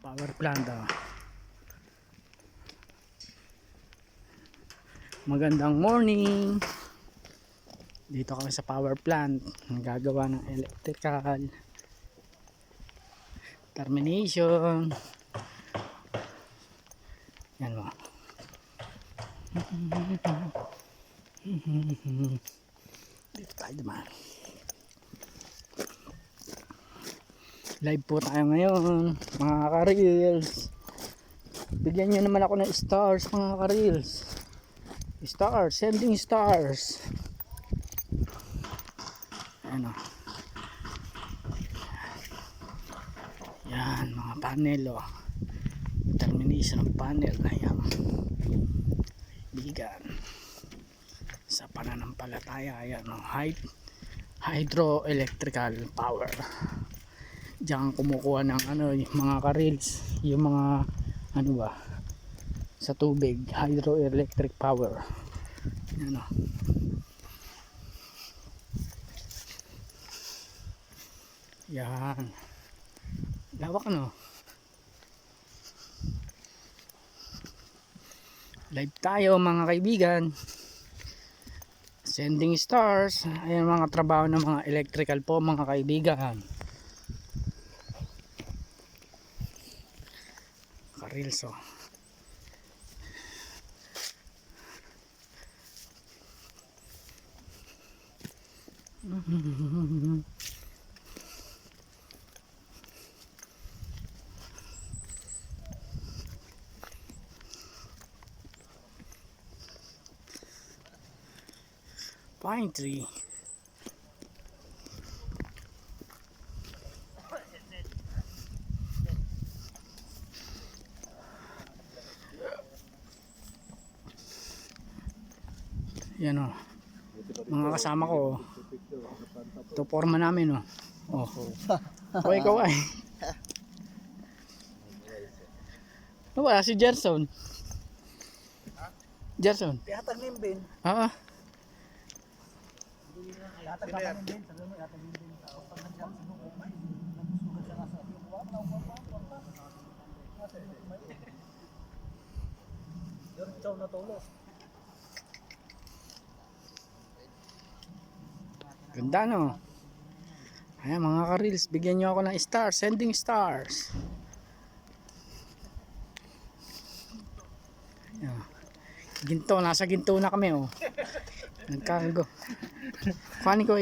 Power plant. Magandang morning. Dito kami sa power plant. Nagagawa ng electrical termination. Yan mo. Dito tayo naman. Live po tayo ngayon, mga ka-reels. Bigyan nyo naman ako ng stars, mga ka-reels. Stars, sending stars. Ano? Yan, mga panel, oh. Termination ng panel. Ayan. Bigan. Sa pananampalataya, ayan, oh. Hydroelectrical power. Diyan kumukuha ng ano, yung mga ka-reels, yung mga ano ba, sa tubig, hydroelectric power. Yan o. Yan. Lawak no. Live tayo mga kaibigan. Sending stars. Ayan mga trabaho ng mga electrical po mga kaibigan. Ka-reels oh. Pine tree. Yan o. Mga kasama ko. Ito forma namin o. Oh. Kaway kaway. Ano ba si Gerson? Gerson? Ihatag ni Ben. Ah. Ihatag ni Ben. Sabi mo ihatag ni Ben. Pag nandiyan sa loob, nagsusugat siya nasa iyo. Diretso na tulos. Ganda no. Ayan mga ka-reels, bigyan nyo ako ng stars, sending stars. Ayan. Ginto, nasa ginto na kami oh. Nagkago. Kuhanin ko